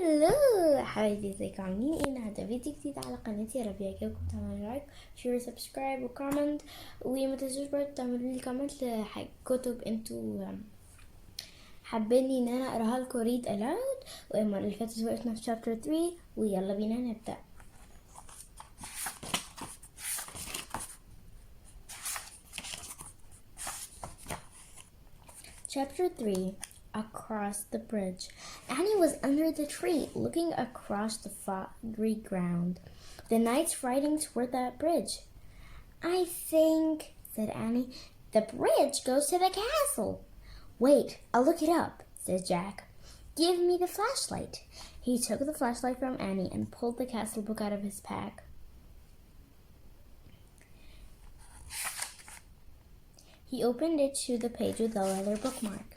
هلو حبايبي، ازيكم عاملين ايه؟ النهارده فيديو جديد على قناتي. يا رب يعجبكم. تعملوا لايك شير سبسكرايب وكومنت، وما تنسوش برضه تعملوا لي كومنت لكتب انتوا حابين ان انا اقراها لكم ريد الاود. والمره اللي فاتت وقفنا في شابتر 3 ويلا بينا نبدا. Chapter 3. Across the bridge. Annie was under the tree, looking across the foggy ground. The knights riding toward that bridge. I think, said Annie, the bridge goes to the castle. Wait, I'll look it up, said Jack. Give me the flashlight. He took the flashlight from Annie and pulled the castle book out of his pack. He opened it to the page with the leather bookmark.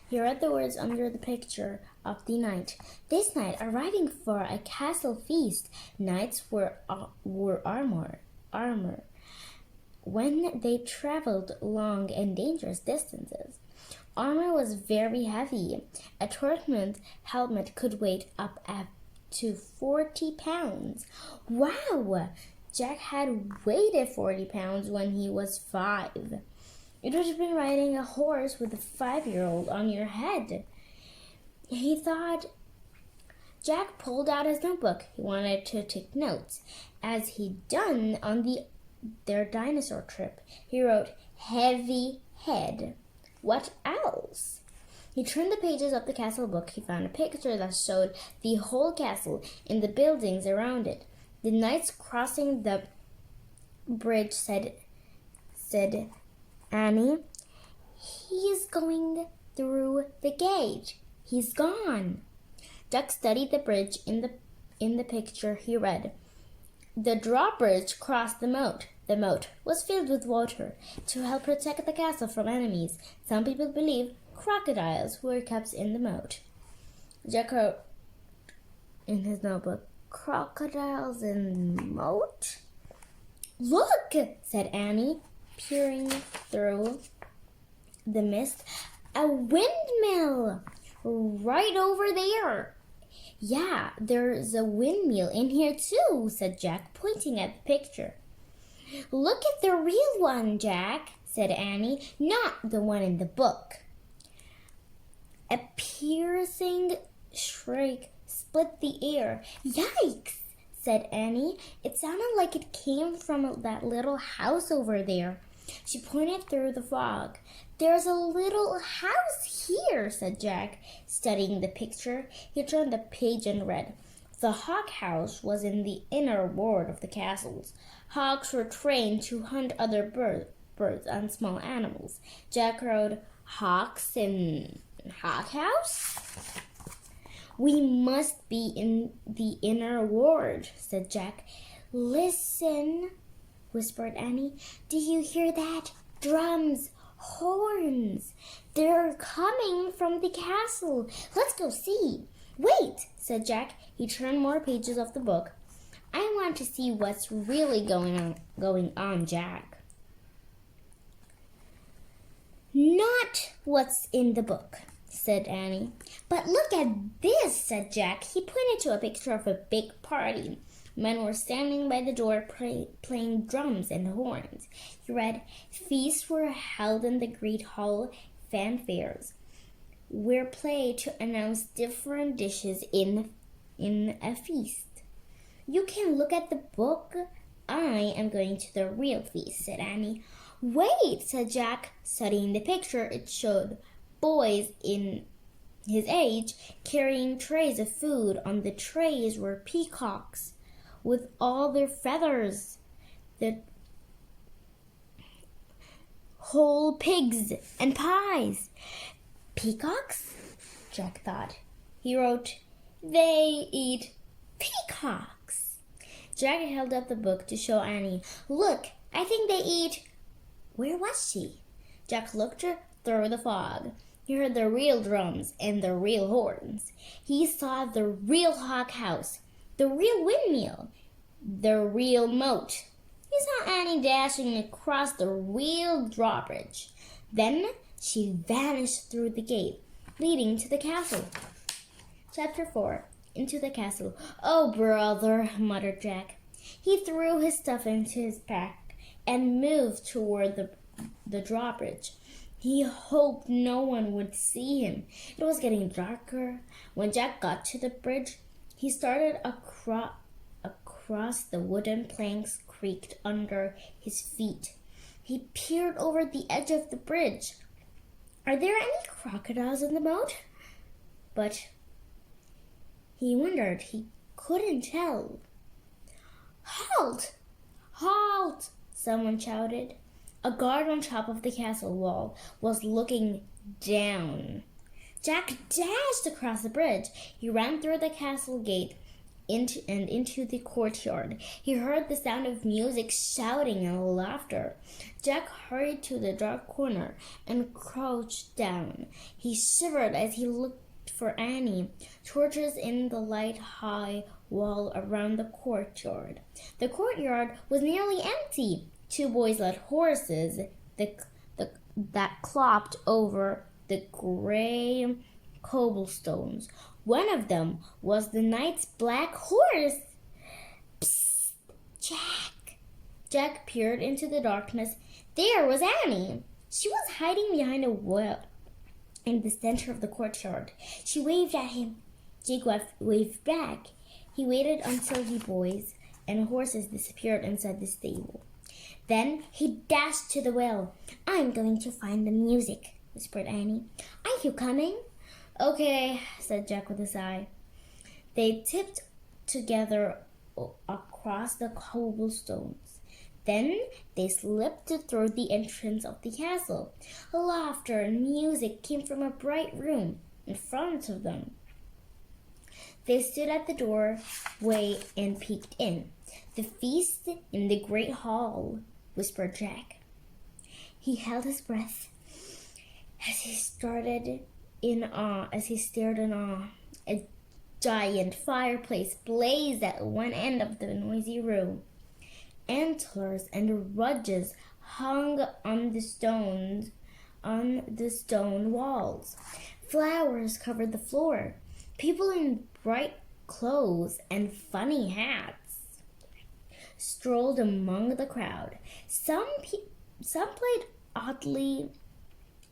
He read the words under the picture of the knight. This night, arriving for a castle feast, knights wore armor. When they traveled long and dangerous distances, armor was very heavy. A tournament helmet could weigh up to 40 pounds. Wow! Jack had weighed 40 pounds when he was 5. It would have been riding a horse with a 5-year-old on your head. He thought. Jack pulled out his notebook. He wanted to take notes, as he'd done on their dinosaur trip. He wrote, "Heavy head." What else? He turned the pages of the castle book. He found a picture that showed the whole castle and the buildings around it. The knights crossing the bridge said Annie, "He's going through the gate. He's gone." Jack studied the bridge. In the picture he read, "The drawbridge crossed the moat. The moat was filled with water to help protect the castle from enemies. Some people believe crocodiles were kept in the moat." Jack wrote in his notebook, "Crocodiles in the moat?" "Look," said Annie, peering through the mist. "A windmill right over there." "Yeah, there's a windmill in here too," said Jack, pointing at the picture. "Look at the real one, Jack," said Annie, "not the one in the book." A piercing shriek split the air. "Yikes!" said Annie. "It sounded like it came from that little house over there." She pointed through the fog. "There's a little house here," said Jack, studying the picture. He turned the page and read, "The hawk house was in the inner ward of the castles. Hawks were trained to hunt other birds and small animals." Jack wrote, "Hawks in hawk house?" "We must be in the inner ward," said Jack. "Listen," whispered Annie. "Do you hear that? Drums, horns. They're coming from the castle. Let's go see." "Wait," said Jack. He turned more pages of the book. "I want to see what's really going on, Jack." "Not what's in the book," said Annie. "But look at this," said Jack. He pointed to a picture of a big party. Men were standing by the door playing drums and horns. He read, "Feasts were held in the great hall. Fanfares were played to announce different dishes in a feast." "You can look at the book. I am going to the real feast," said Annie. "Wait," said Jack, studying the picture. It showed boys in his age carrying trays of food. On the trays were peacocks with all their feathers, the whole pigs and pies. "Peacocks?" Jack thought. He wrote, "They eat peacocks." Jack held up the book to show Annie. "Look, I think they eat..." Where was she? Jack looked through the fog. He heard the real drums and the real horns. He saw the real hawk house, the real windmill, the real moat. He saw Annie dashing across the real drawbridge. Then she vanished through the gate leading to the castle. Chapter 4. into the castle. "Oh, brother," muttered Jack. He threw his stuff into his pack and moved toward the drawbridge. He hoped no one would see him. It was getting darker. When Jack got to the bridge, he started across the wooden planks creaked under his feet. He peered over the edge of the bridge. Are there any crocodiles in the moat? But he wondered. He couldn't tell. "Halt! Halt!" someone shouted. A guard on top of the castle wall was looking down. Jack dashed across the bridge. He ran through the castle gate into the courtyard. He heard the sound of music, shouting, and laughter. Jack hurried to the dark corner and crouched down. He shivered as he looked for Annie. Torches in the light high wall around the courtyard. The courtyard was nearly empty. Two boys led horses that clopped over the gray cobblestones. One of them was the knight's black horse. "Psst, Jack!" Jack peered into the darkness. There was Annie. She was hiding behind a well in the center of the courtyard. She waved at him. Jake waved back. He waited until the boys and horses disappeared inside the stable. Then he dashed to the well. "I'm going to find the music," whispered Annie. "Are you coming?" "Okay," said Jack with a sigh. They tipped together across the cobblestones. Then they slipped through the entrance of the castle. Laughter and music came from a bright room in front of them. They stood at the doorway and peeked in. "The feast in the great hall," whispered Jack. He held his breath as he stared in awe. A giant fireplace blazed at one end of the noisy room. Antlers and rudges hung on the stone walls. Flowers covered the floor. People in bright clothes and funny hats strolled among the crowd. Some played oddly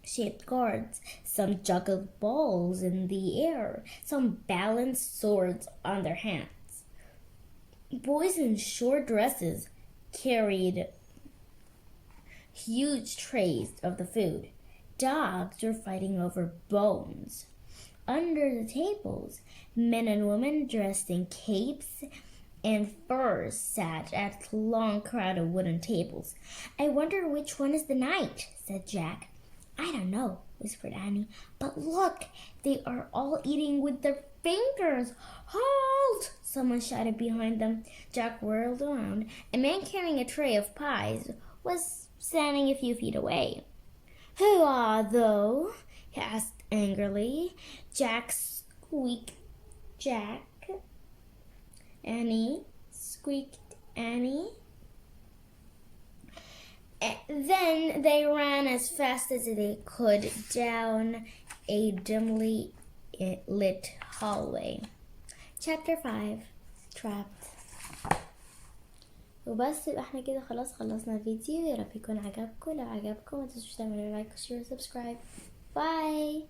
shaped cards. Some juggled balls in the air. Some balanced swords on their hands. Boys in short dresses carried huge trays of the food. Dogs were fighting over bones. Under the tables, men and women dressed in capes and furs sat at long crowded wooden tables. "I wonder which one is the knight," said Jack. "I don't know," whispered Annie. "But look, they are all eating with their fingers." "Halt!" someone shouted behind them. Jack whirled around. A man carrying a tray of pies was standing a few feet away. "Who are those?" he asked angrily. Annie squeaked Annie. Then they ran as fast as they could down a dimly lit hallway. Chapter 5 Trapped. وبس يبقى احنا كده خلاص خلصنا الفيديو. يا رب يكون عجبكم. لو عجبكم ما تنسوش تعملوا لايك وشير وسبسكرايب. باي.